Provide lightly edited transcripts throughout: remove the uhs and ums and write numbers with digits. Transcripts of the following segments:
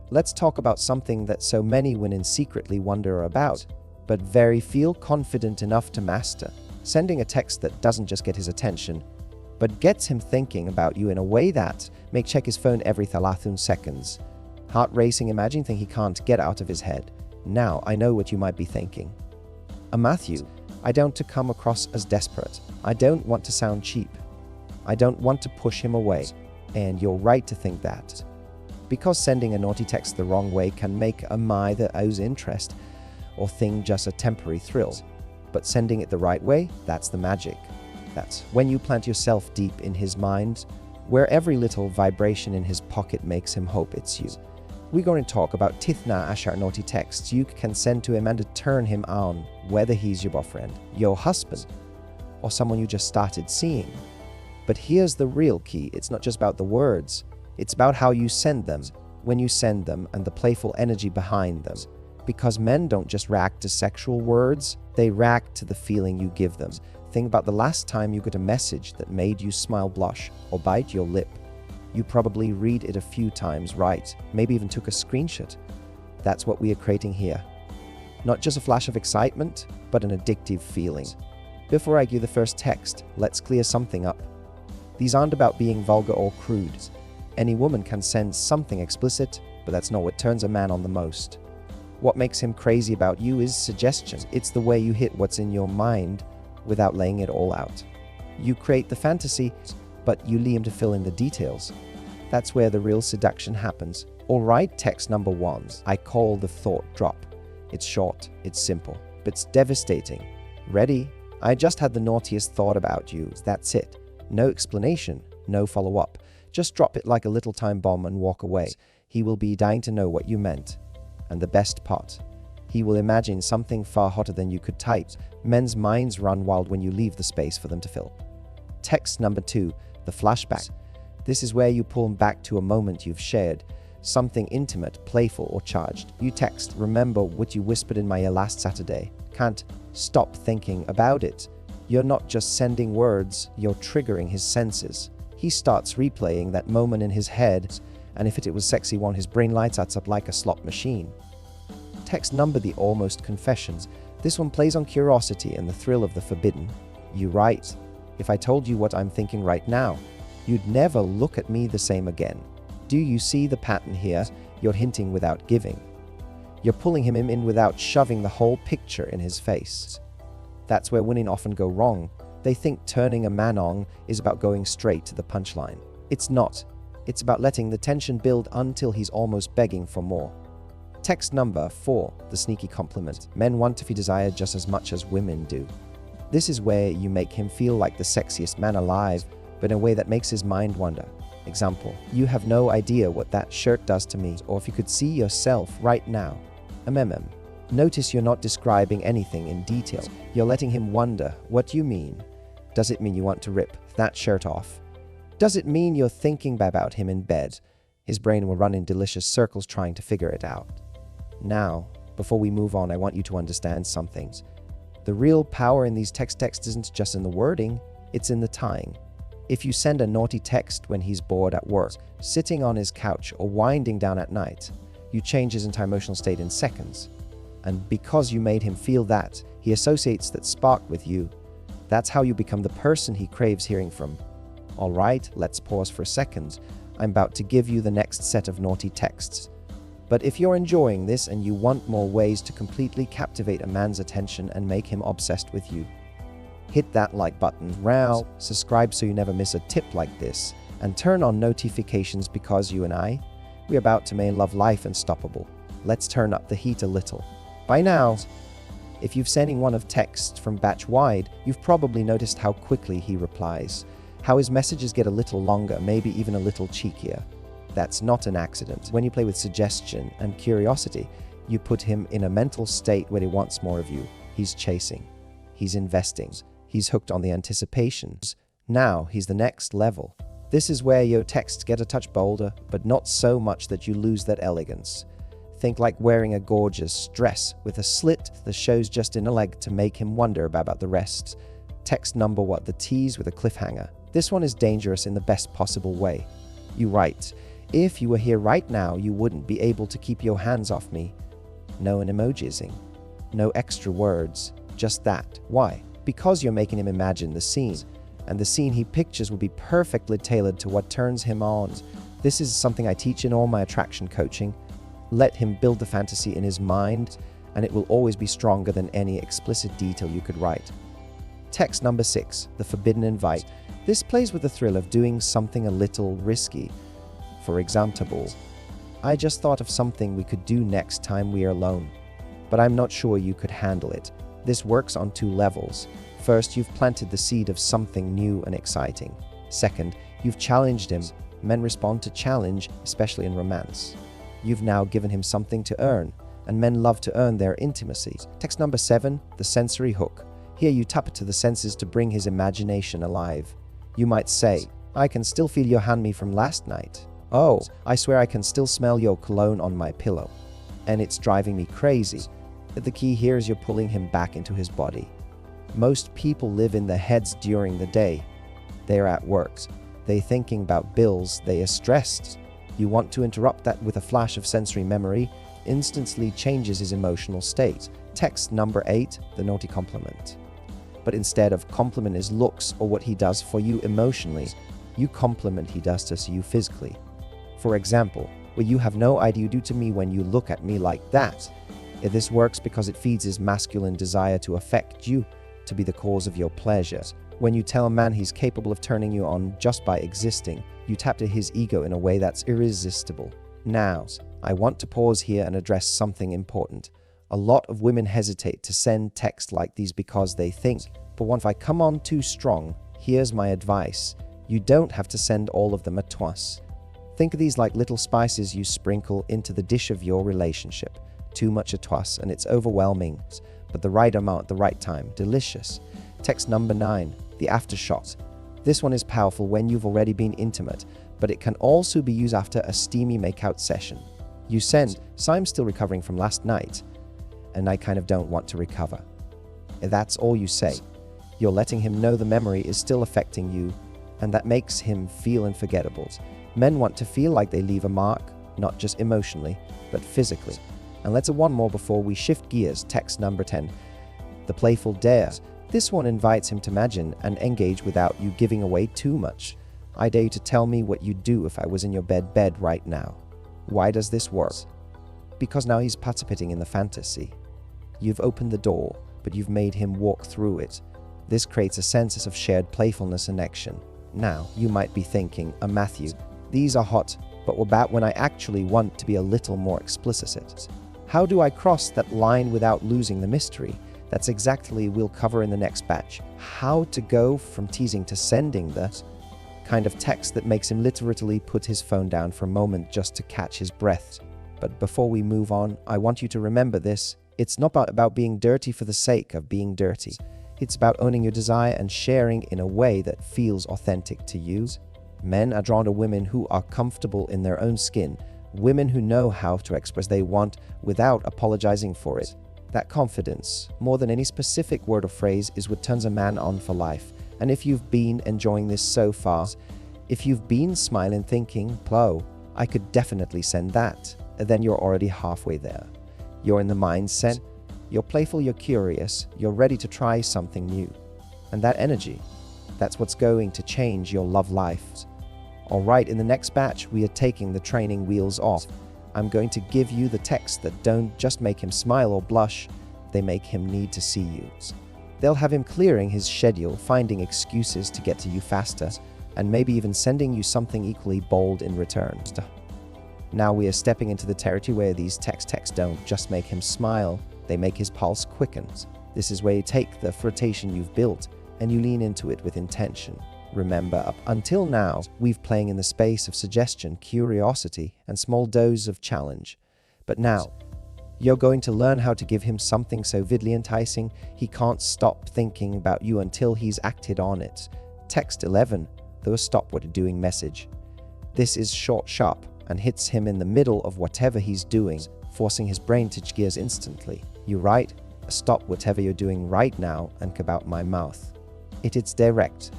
Let's talk about something that so many women secretly wonder about, but very feel confident enough to master. Sending a text that doesn't just get his attention, but gets him thinking about you in a way that make check his phone every 30 seconds. Heart racing, imagine thing he can't get out of his head. Now, I know what you might be thinking. Matthew, I don't want to come across as desperate. I don't want to sound cheap. I don't want to push him away. And you're right to think that. Because sending a naughty text the wrong way can make a my that owes interest or thing just a temporary thrill. But sending it the right way, that's the magic. That's when you plant yourself deep in his mind, where every little vibration in his pocket makes him hope it's you. We're going to talk about tithna ashar naughty texts you can send to him and to turn him on, whether he's your boyfriend, your husband, or someone you just started seeing. But here's the real key. It's not just about the words. It's about how you send them, when you send them, and the playful energy behind them. Because men don't just react to sexual words, they react to the feeling you give them. Think about the last time you got a message that made you smile, blush, or bite your lip. You probably read it a few times, right? Maybe even took a screenshot. That's what we are creating here. Not just a flash of excitement, but an addictive feeling. Before I give the first text, let's clear something up. These aren't about being vulgar or crude. Any woman can send something explicit, but that's not what turns a man on the most. What makes him crazy about you is suggestion. It's the way you hit what's in your mind without laying it all out. You create the fantasy, but you leave him to fill in the details. That's where the real seduction happens. Alright, text number 1. I call the thought drop. It's short, it's simple, but it's devastating. Ready? I just had the naughtiest thought about you. That's it. No explanation, no follow-up. Just drop it like a little time bomb and walk away. He will be dying to know what you meant. And the best part, he will imagine something far hotter than you could type. Men's minds run wild when you leave the space for them to fill. Text number 2, the flashback. This is where you pull him back to a moment you've shared, something intimate, playful, or charged. You text, remember what you whispered in my ear last Saturday. Can't stop thinking about it. You're not just sending words, you're triggering his senses. He starts replaying that moment in his head, and if it was sexy one, his brain lights up like a slot machine. Text number the almost confessions. This one plays on curiosity and the thrill of the forbidden. You write, if I told you what I'm thinking right now, you'd never look at me the same again. Do you see the pattern here? You're hinting without giving. You're pulling him in without shoving the whole picture in his face. That's where women often go wrong. They think turning a man on is about going straight to the punchline. It's not. It's about letting the tension build until he's almost begging for more. Text number 4, the sneaky compliment. Men want to be desired just as much as women do. This is where you make him feel like the sexiest man alive, but in a way that makes his mind wander. Example, you have no idea what that shirt does to me, or if you could see yourself right now. Notice you're not describing anything in detail. You're letting him wonder what you mean. Does it mean you want to rip that shirt off? Does it mean you're thinking about him in bed? His brain will run in delicious circles trying to figure it out. Now, before we move on, I want you to understand something. The real power in these texts isn't just in the wording, it's in the tying. If you send a naughty text when he's bored at work, sitting on his couch, or winding down at night, you change his entire emotional state in seconds. And because you made him feel that, he associates that spark with you. That's how you become the person he craves hearing from. Alright, let's pause for a second. I'm about to give you the next set of naughty texts. But if you're enjoying this and you want more ways to completely captivate a man's attention and make him obsessed with you, hit that like button, subscribe so you never miss a tip like this, and turn on notifications because you and we're about to make love life unstoppable. Let's turn up the heat a little. By now, if you've sending one of text from batch wide, you've probably noticed how quickly he replies, how his messages get a little longer, maybe even a little cheekier. That's not an accident. When you play with suggestion and curiosity, you put him in a mental state where he wants more of you. He's chasing. He's investing. He's hooked on the anticipations. Now he's the next level. This is where your texts get a touch bolder, but not so much that you lose that elegance. Think like wearing a gorgeous dress with a slit that shows just in a leg to make him wonder about the rest. Text number what? The tease with a cliffhanger. This one is dangerous in the best possible way. You write, If you were here right now, you wouldn't be able to keep your hands off me. No emojizing. No extra words. Just that. Why? Because you're making him imagine the scene. And the scene he pictures will be perfectly tailored to what turns him on. This is something I teach in all my attraction coaching. Let him build the fantasy in his mind, and it will always be stronger than any explicit detail you could write. Text number 6, the forbidden invite. This plays with the thrill of doing something a little risky. For example, I just thought of something we could do next time we are alone, but I'm not sure you could handle it. This works on 2 levels. First, you've planted the seed of something new and exciting. Second, you've challenged him. Men respond to challenge, especially in romance. You've now given him something to earn, and men love to earn their intimacy. Text number 7, the sensory hook. Here you tap it to the senses to bring his imagination alive. You might say, I can still feel your hand me from last night. Oh, I swear I can still smell your cologne on my pillow. And it's driving me crazy. The key here is you're pulling him back into his body. Most people live in their heads during the day. They're at work. They're thinking about bills. They are stressed. You want to interrupt that with a flash of sensory memory. Instantly changes his emotional state. Text number 8, the naughty compliment. But instead of compliment his looks or what he does for you emotionally, you compliment he does to you physically. For example, well, you have no idea you do to me when you look at me like that. This works because it feeds his masculine desire to affect you, to be the cause of your pleasures. When you tell a man he's capable of turning you on just by existing, you tap to his ego in a way that's irresistible. Now, I want to pause here and address something important. A lot of women hesitate to send texts like these because they think, but what if I come on too strong? Here's my advice. You don't have to send all of them at once. Think of these like little spices you sprinkle into the dish of your relationship. Too much at once and it's overwhelming, but the right amount at the right time, delicious. Text number 9, the aftershock. This one is powerful when you've already been intimate, but it can also be used after a steamy makeout session. You send, so I'm still recovering from last night, and I kind of don't want to recover. That's all you say. You're letting him know the memory is still affecting you, and that makes him feel unforgettable. Men want to feel like they leave a mark, not just emotionally, but physically. And let's add one more before we shift gears. Text number 10, the playful dare. This one invites him to imagine and engage without you giving away too much. I dare you to tell me what you'd do if I was in your bed right now. Why does this work? Because now he's participating in the fantasy. You've opened the door, but you've made him walk through it. This creates a sense of shared playfulness and action. Now, you might be thinking, Matthew, these are hot, but what about when I actually want to be a little more explicit? How do I cross that line without losing the mystery? That's exactly we'll cover in the next batch. How to go from teasing to sending the kind of text that makes him literally put his phone down for a moment just to catch his breath. But before we move on, I want you to remember this. It's not about being dirty for the sake of being dirty. It's about owning your desire and sharing in a way that feels authentic to you. Men are drawn to women who are comfortable in their own skin, women who know how to express they want without apologizing for it. That confidence, more than any specific word or phrase, is what turns a man on for life. And if you've been enjoying this so far, if you've been smiling thinking, "Plow, I could definitely send that," then you're already halfway there. You're in the mindset, you're playful, you're curious, you're ready to try something new. And that energy, that's what's going to change your love life. Alright, in the next batch, we are taking the training wheels off. I'm going to give you the texts that don't just make him smile or blush, they make him need to see you. They'll have him clearing his schedule, finding excuses to get to you faster, and maybe even sending you something equally bold in return. Now we are stepping into the territory where these texts don't just make him smile, they make his pulse quicken. This is where you take the flirtation you've built and you lean into it with intention. Remember, up until now, we've playing in the space of suggestion, curiosity, and small doses of challenge. But now, you're going to learn how to give him something so vividly enticing, he can't stop thinking about you until he's acted on it. Text 11, the stop what you're doing message. This is short, sharp, and hits him in the middle of whatever he's doing, forcing his brain to gears instantly. You write, stop whatever you're doing right now and come out my mouth. It's direct.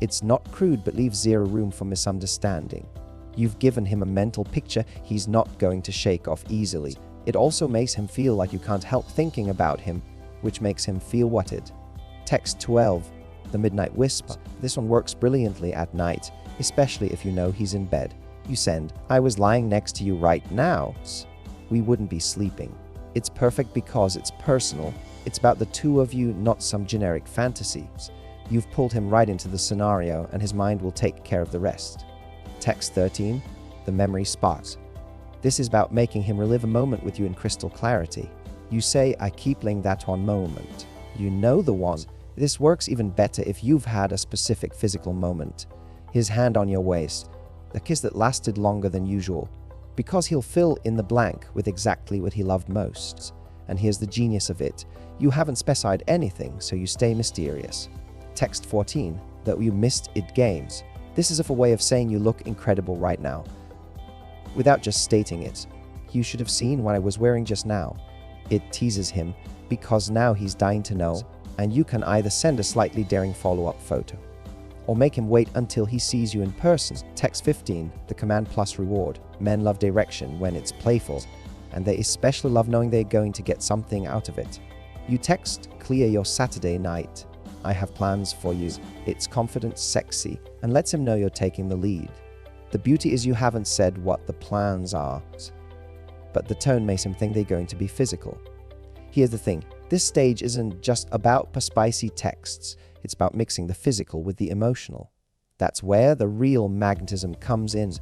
It's not crude but leaves zero room for misunderstanding. You've given him a mental picture he's not going to shake off easily. It also makes him feel like you can't help thinking about him, which makes him feel wanted. Text 12, the midnight whisper. This one works brilliantly at night, especially if you know he's in bed. You send, I was lying next to you right now. We wouldn't be sleeping. It's perfect because it's personal. It's about the two of you, not some generic fantasies. You've pulled him right into the scenario, and his mind will take care of the rest. Text 13, the memory sparks. This is about making him relive a moment with you in crystal clarity. You say, I keep laying that one moment. You know the one. This works even better if you've had a specific physical moment. His hand on your waist, the kiss that lasted longer than usual, because he'll fill in the blank with exactly what he loved most. And here's the genius of it. You haven't specified anything, so you stay mysterious. Text 14, that you missed it games. This is a way of saying you look incredible right now, without just stating it. You should have seen what I was wearing just now. It teases him, because now he's dying to know, and you can either send a slightly daring follow-up photo, or make him wait until he sees you in person. Text 15, the command plus reward. Men love direction when it's playful, and they especially love knowing they're going to get something out of it. You text, clear your Saturday night. I have plans for you. It's confident, sexy, and lets him know you're taking the lead. The beauty is you haven't said what the plans are, but the tone makes him think they're going to be physical. Here's the thing, this stage isn't just about spicy texts, it's about mixing the physical with the emotional. That's where the real magnetism comes in.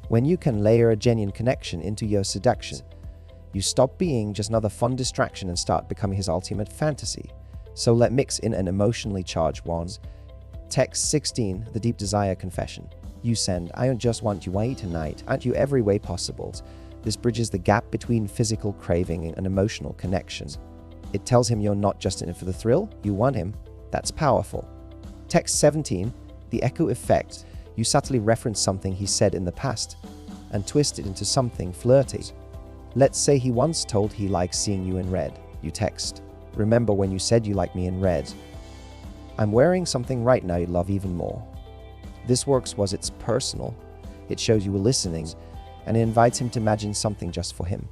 When you can layer a genuine connection into your seduction, you stop being just another fun distraction and start becoming his ultimate fantasy. So let's mix in an emotionally charged one. Text 16, the deep desire confession. You send, I don't just want you tonight, I want you every way possible. This bridges the gap between physical craving and emotional connection. It tells him you're not just in it for the thrill, you want him. That's powerful. Text 17, the echo effect. You subtly reference something he said in the past and twist it into something flirty. Let's say he once told he likes seeing you in red. You text, remember when you said you like me in red? I'm wearing something right now you'd love even more. This works was it's personal, it shows you were listening, and it invites him to imagine something just for him.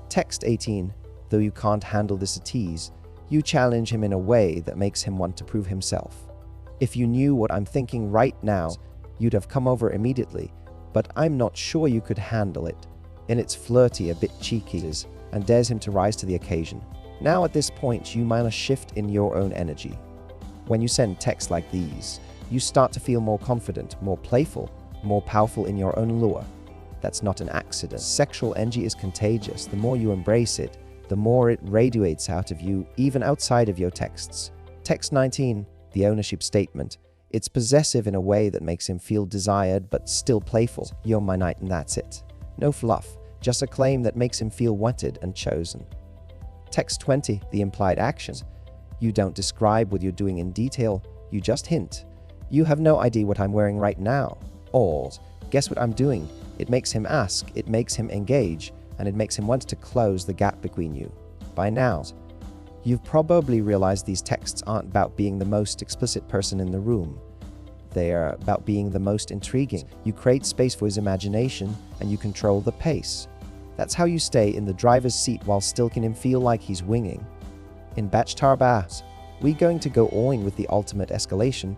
Text 18, though you can't handle this a tease, you challenge him in a way that makes him want to prove himself. If you knew what I'm thinking right now, you'd have come over immediately, but I'm not sure you could handle it. And it's flirty, a bit cheeky, and dares him to rise to the occasion. Now at this point, you minor shift in your own energy. When you send texts like these, you start to feel more confident, more playful, more powerful in your own lure. That's not an accident. Sexual energy is contagious. The more you embrace it, the more it radiates out of you, even outside of your texts. Text 19, the ownership statement. It's possessive in a way that makes him feel desired but still playful. You're my knight and that's it. No fluff, just a claim that makes him feel wanted and chosen. Text 20, the implied action. You don't describe what you're doing in detail, you just hint. You have no idea what I'm wearing right now. Or, guess what I'm doing? It makes him ask, it makes him engage, and it makes him want to close the gap between you. By now, you've probably realized these texts aren't about being the most explicit person in the room. They are about being the most intriguing. You create space for his imagination, and you control the pace. That's how you stay in the driver's seat while still can him feel like he's winging. In Bachtar Bass, we're going to go all in with the ultimate escalation,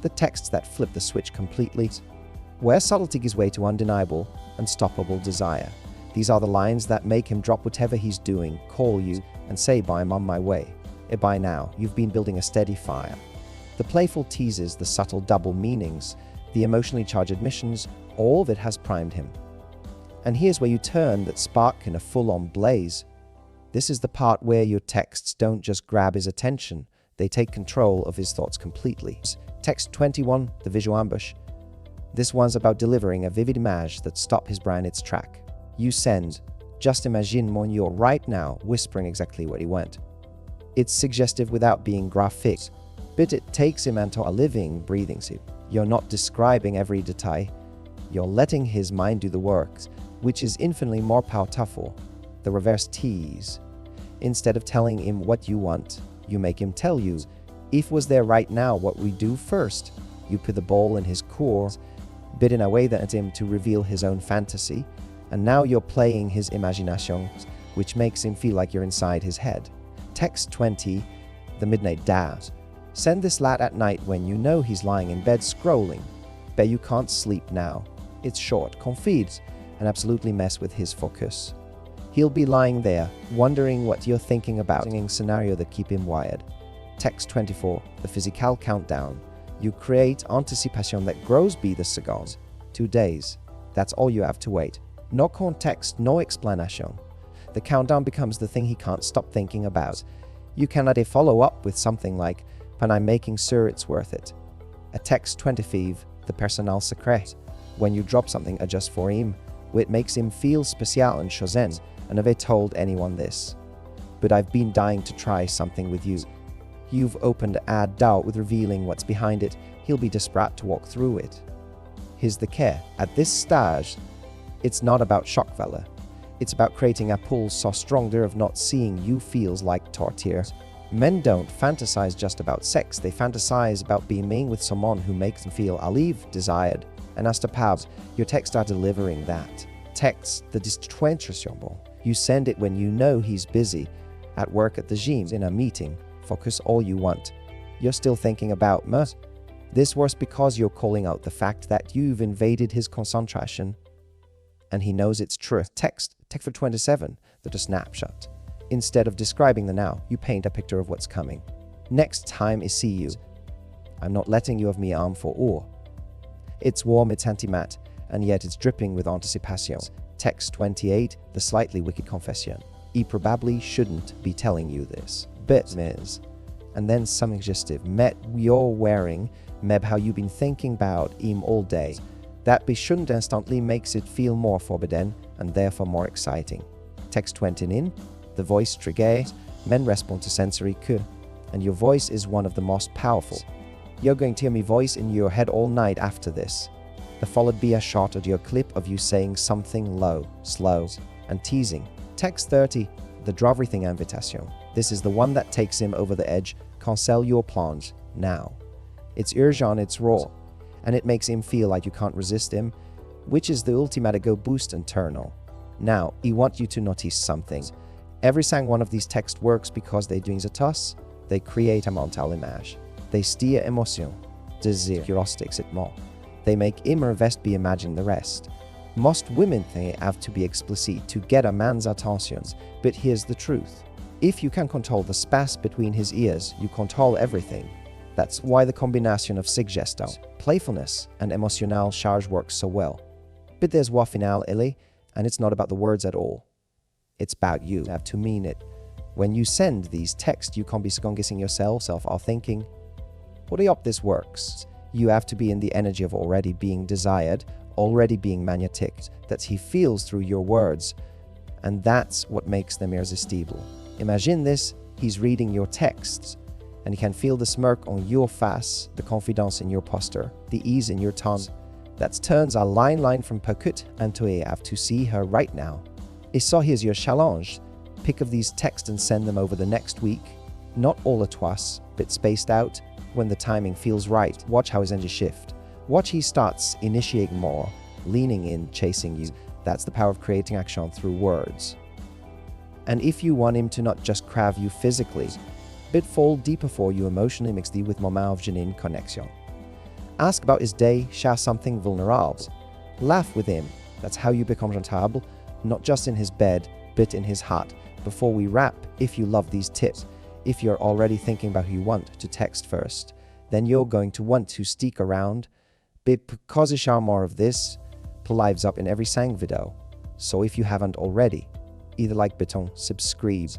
the texts that flip the switch completely, where subtlety gives way to undeniable, unstoppable desire. These are the lines that make him drop whatever he's doing, call you, and say, "Bye, I'm on my way." By now, you've been building a steady fire. The playful teases, the subtle double meanings, the emotionally charged admissions, all of it has primed him. And here's where you turn that spark in a full-on blaze. This is the part where your texts don't just grab his attention, they take control of his thoughts completely. Text 21, the visual ambush. This one's about delivering a vivid image that stops his brain its track. You send, just imagine Monyo right now, whispering exactly what he went. It's suggestive without being graphic, but it takes him into a living, breathing suit. You're not describing every detail, you're letting his mind do the work, which is infinitely more powerful. The reverse tease. Instead of telling him what you want, you make him tell you. If was there right now what we do first, you put the ball in his core, but in a way that him to reveal his own fantasy, and now you're playing his imagination, which makes him feel like you're inside his head. Text 20, the midnight dash. Send this lad at night when you know he's lying in bed scrolling. Bet you can't sleep now. It's short, confide, and absolutely mess with his focus. He'll be lying there, wondering what you're thinking about in a scenario that keep him wired. Text 24, the physical countdown. You create anticipation that grows by the seconds. 2 days. That's all you have to wait. No context, no explanation. The countdown becomes the thing he can't stop thinking about. You cannot follow up with something like, but I'm making sure it's worth it. A text 25, the personnel secret. When you drop something just for him, it makes him feel special and chosen, and have I told anyone this? But I've been dying to try something with you. You've opened a doubt with revealing what's behind it. He'll be desperate to walk through it. Here's the care. At this stage, it's not about shock value. It's about creating a pull so strong there of not seeing you feels like torture. Men don't fantasize just about sex. They fantasize about being with someone who makes them feel alive, desired. And as to Pabs, your texts are delivering that. Text the distraction. You send it when you know he's busy, at work, at the gym, in a meeting. Focus all you want. You're still thinking about me. This was because you're calling out the fact that you've invaded his concentration. And he knows it's true. Text for 27, the snapshot. Instead of describing the now, you paint a picture of what's coming. Next time I see you, I'm not letting you have me arm for awe. It's warm, it's anti-matte, and yet it's dripping with anticipation. Text 28, the slightly wicked confession. He probably shouldn't be telling you this, but Ms. And then some suggestive, met you're wearing, meb how you been thinking about him all day. That be shouldn't instantly makes it feel more forbidden and therefore more exciting. Text 29, the voice trigger, men respond to sensory cue, and your voice is one of the most powerful. You're going to hear me voice in your head all night after this. The followed be a shot of your clip of you saying something low, slow, and teasing. Text 30, the everything invitation. This is the one that takes him over the edge. Cancel your plans now. It's urgent, it's raw, and it makes him feel like you can't resist him, which is the ultimate go boost internal. Now, he wants you to notice something. Every single one of these texts works because they doing the toss, they create a mental image. They steer emotion, desire, curiosity, etc. They make him or vest be imagine the rest. Most women think they have to be explicit to get a man's attentions, but here's the truth. If you can control the space between his ears, you control everything. That's why the combination of suggestion, playfulness, and emotional charge works so well. But there's one final Ellie, and it's not about the words at all. It's about you have to mean it. When you send these texts, you can't be second-guessing yourself or thinking, what up this works. You have to be in the energy of already being desired, already being magnetic, that he feels through your words, and that's what makes them irresistible. Imagine this, he's reading your texts, and he can feel the smirk on your face, the confidence in your posture, the ease in your tone. That turns a line from Pekut and to I have to see her right now. Et so here's your challenge. Pick of these texts and send them over the next week. Not all at once, but spaced out when the timing feels right. Watch how his energy shift. Watch he starts initiating more, leaning in, chasing you. That's the power of creating action through words. And if you want him to not just crave you physically, but fall deeper for you emotionally mixed with moment of genuine connection. Ask about his day, share something vulnerable. Laugh with him. That's how you become rentable, not just in his bed, but in his heart. Before we wrap, if you love these tips, if you're already thinking about who you want to text first, then you're going to want to stick around, but because I share more of this, lives up in every sang video. So if you haven't already, either like button, subscribe,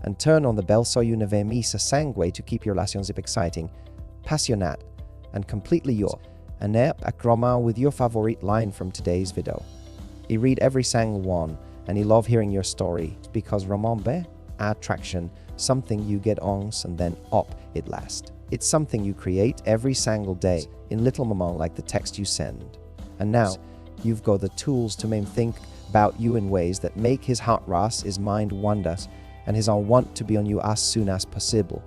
and turn on the bell so you never miss a sang way to keep your relationship exciting, passionate, and completely your. And a chroma with your favorite line from today's video. I read every single one, and I love hearing your story, because remember, attraction, something you get on and then up it lasts. It's something you create every single day in little moments like the text you send. And now, you've got the tools to make him think about you in ways that make his heart race, his mind wander, and his own want to be on you as soon as possible.